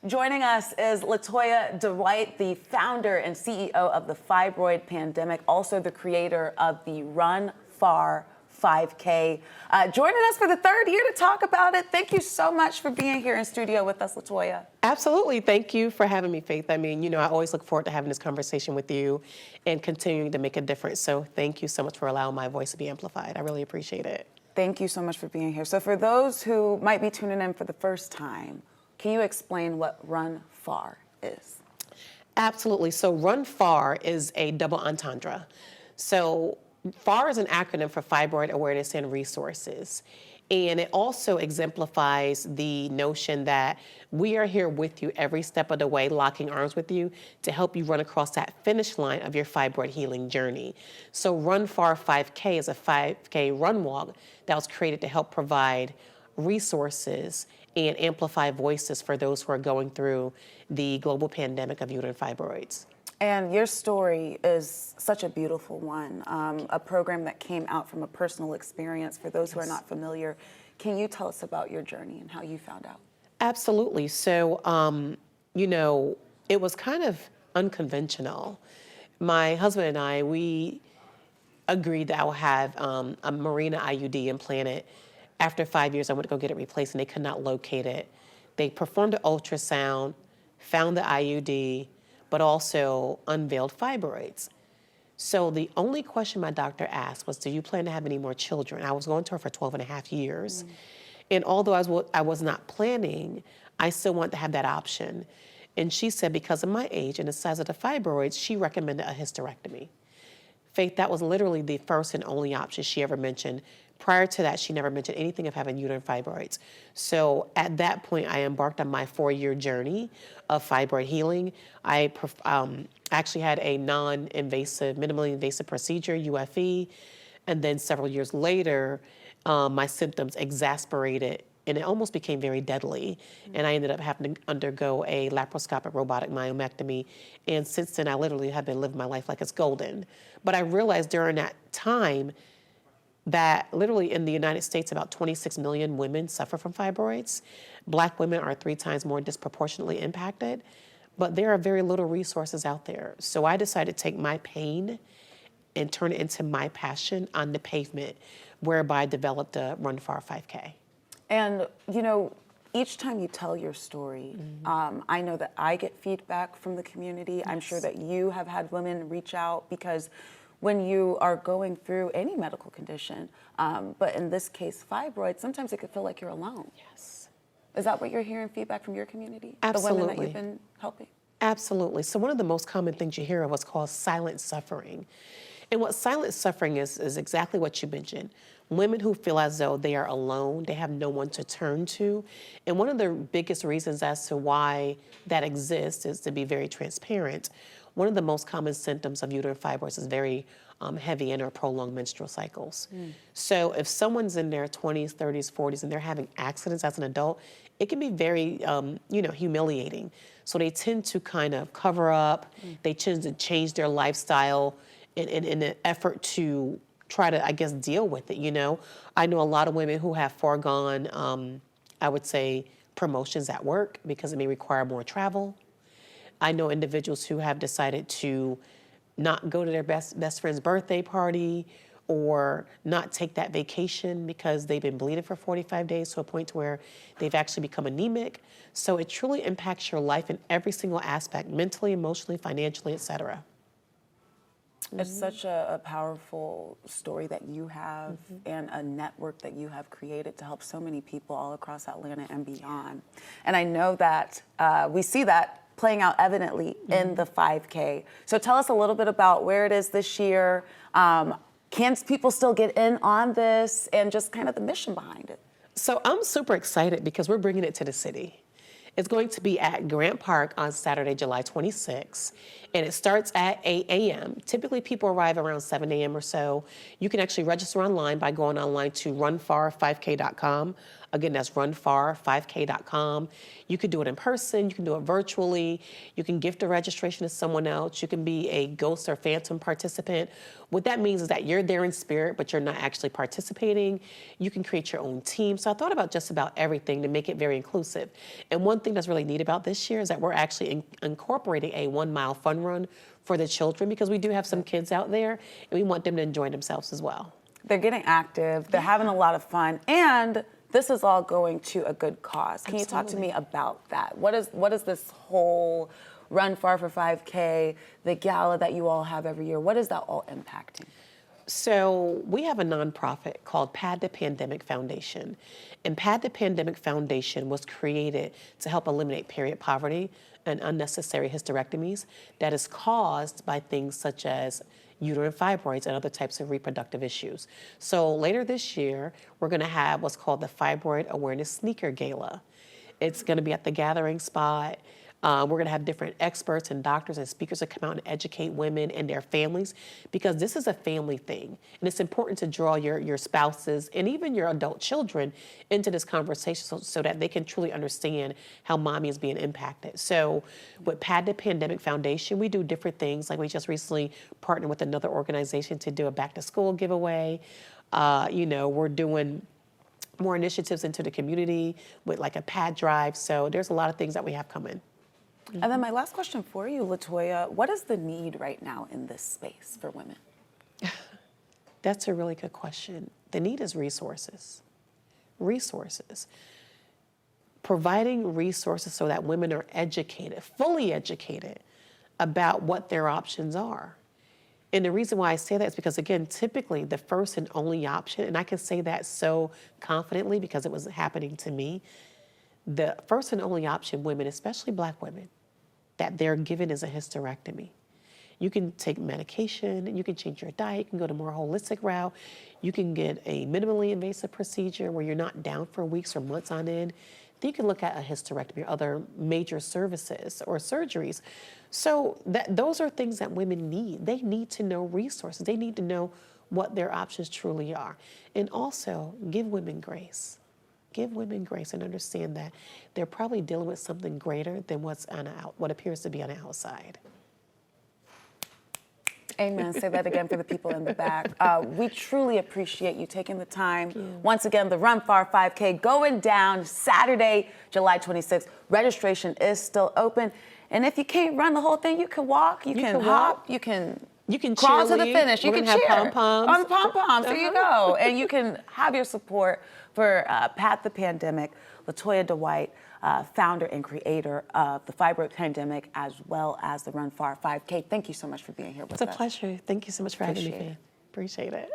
Joining us is LaToya Dwight, the founder and CEO of the Fibroid Pandemic, also the creator of the Run F.A.R. 5K. Joining us for the third year to talk about it. Thank you so much for being here in studio with us, LaToya. Absolutely. Thank you for having me, Faith. I mean, I always look forward to having this conversation with you and continuing to make a difference. So thank you so much for allowing my voice to be amplified. I really appreciate it. Thank you so much for being here. So for those who might be tuning in for the first time, can you explain what Run F.A.R. is? Absolutely. So Run F.A.R. is a double entendre. So F.A.R. is an acronym for Fibroid Awareness and Resources. And it also exemplifies the notion that we are here with you every step of the way, locking arms with you to help you run across that finish line of your fibroid healing journey. So Run F.A.R. 5K is a 5K run walk that was created to help provide resources and amplify voices for those who are going through the global pandemic of uterine fibroids. And your story is such a beautiful one, a program that came out from a personal experience. For those who are not familiar, can you tell us about your journey and how you found out? Absolutely. So, it was kind of unconventional. My husband and I, we agreed that I would have a Mirena IUD implanted. After 5 years, I went to go get it replaced, and they could not locate it. They performed an ultrasound, found the IUD, but also unveiled fibroids. So the only question my doctor asked was, do you plan to have any more children? I was going to her for 12 and a half years. And although I was not planning, I still wanted to have that option. And she said, because of my age and the size of the fibroids, she recommended a hysterectomy. Faith, that was literally the first and only option she ever mentioned. Prior to that, she never mentioned anything of having uterine fibroids. So at that point, I embarked on my 4-year journey of fibroid healing. I actually had a non-invasive, minimally invasive procedure, UFE, and then several years later, my symptoms exasperated and it almost became very deadly. And I ended up having to undergo a laparoscopic robotic myomectomy. And since then, I literally have been living my life like it's golden. But I realized during that time that literally in the United States, about 26 million women suffer from fibroids. Black women are 3 times more disproportionately impacted, but there are very little resources out there. So I decided to take my pain and turn it into my passion on the pavement, whereby I developed a Run F.A.R. 5K. And, each time you tell your story, I know that I get feedback from the community. Yes. I'm sure that you have had women reach out because when you are going through any medical condition, but in this case, fibroids, sometimes it could feel like you're alone. Yes. Is that what you're hearing feedback from your community? Absolutely. The women that you've been helping? Absolutely. So one of the most common things you hear of what's called silent suffering. And what silent suffering is exactly what you mentioned. Women who feel as though they are alone, they have no one to turn to. And one of the biggest reasons as to why that exists is, to be very transparent, one of the most common symptoms of uterine fibroids is very heavy and or prolonged menstrual cycles. So if someone's in their 20s, 30s, 40s, and they're having accidents as an adult, it can be very, humiliating. So they tend to kind of cover up. They tend to change their lifestyle in an effort to try to, I guess, deal with it, I know a lot of women who have foregone, I would say, promotions at work because it may require more travel. I know individuals who have decided to not go to their best friend's birthday party or not take that vacation because they've been bleeding for 45 days to a point to where they've actually become anemic. So it truly impacts your life in every single aspect, mentally, emotionally, financially, et cetera. It's such a powerful story that you have and a network that you have created to help so many people all across Atlanta and beyond. And I know that we see that playing out evidently in the 5K. So tell us a little bit about where it is this year. Can people still get in on this and just kind of the mission behind it? So I'm super excited because we're bringing it to the city. It's going to be at Grant Park on Saturday, July 26th, and it starts at 8 a.m. Typically, people arrive around 7 a.m. or so. You can actually register online by going online to runfar5k.com. Again, that's Run F.A.R, 5K.com. You can do it in person, you can do it virtually, you can gift a registration to someone else, you can be a ghost or phantom participant. What that means is that you're there in spirit, but you're not actually participating. You can create your own team. So I thought about just about everything to make it very inclusive. And one thing that's really neat about this year is that we're actually incorporating a 1-mile fun run for the children, because we do have some kids out there and we want them to enjoy themselves as well. They're getting active, they're having a lot of fun, and this is all going to a good cause. Can you talk to me about that? What is this whole Run F.A.R for 5K, the gala that you all have every year, what is that all impacting? So we have a nonprofit called Pad the Pandemic Foundation. And Pad the Pandemic Foundation was created to help eliminate period poverty and unnecessary hysterectomies that is caused by things such as uterine fibroids and other types of reproductive issues. So later this year, we're gonna have what's called the Fibroid Awareness Sneaker Gala. It's gonna be at the Gathering Spot. We're going to have different experts and doctors and speakers that come out and educate women and their families, because this is a family thing. And it's important to draw your spouses and even your adult children into this conversation so that they can truly understand how mommy is being impacted. So with Pad the Pandemic Foundation, we do different things. Like we just recently partnered with another organization to do a back to school giveaway. We're doing more initiatives into the community with like a pad drive. So there's a lot of things that we have coming. And then my last question for you, LaToya, what is the need right now in this space for women? That's a really good question. The need is resources. Resources. Providing resources so that women are educated, fully educated about what their options are. And the reason why I say that is because, again, typically the first and only option, and I can say that so confidently because it was happening to me, the first and only option women, especially Black women, that they're given is a hysterectomy. You can take medication, you can change your diet, you can go to a more holistic route, you can get a minimally invasive procedure where you're not down for weeks or months on end. Then you can look at a hysterectomy or other major services or surgeries. So those are things that women need. They need to know resources. They need to know what their options truly are. And also, give women grace. Give women grace and understand that they're probably dealing with something greater than what appears to be on the outside. Amen. Say that again for the people in the back. We truly appreciate you taking the time. Once again, the Run F.A.R 5K going down Saturday, July 26th. Registration is still open. And if you can't run the whole thing, you can walk, you can hop, you can crawl to the finish. You can cheer pom-poms. on pom-poms. There you go. And you can have your support for Pad the Pandemic, LaToya Dwight, founder and creator of the Fibroid Pandemic, as well as the Run F.A.R 5K. Thank you so much for being here with us. It's a pleasure. Thank you so much for having me. Appreciate it.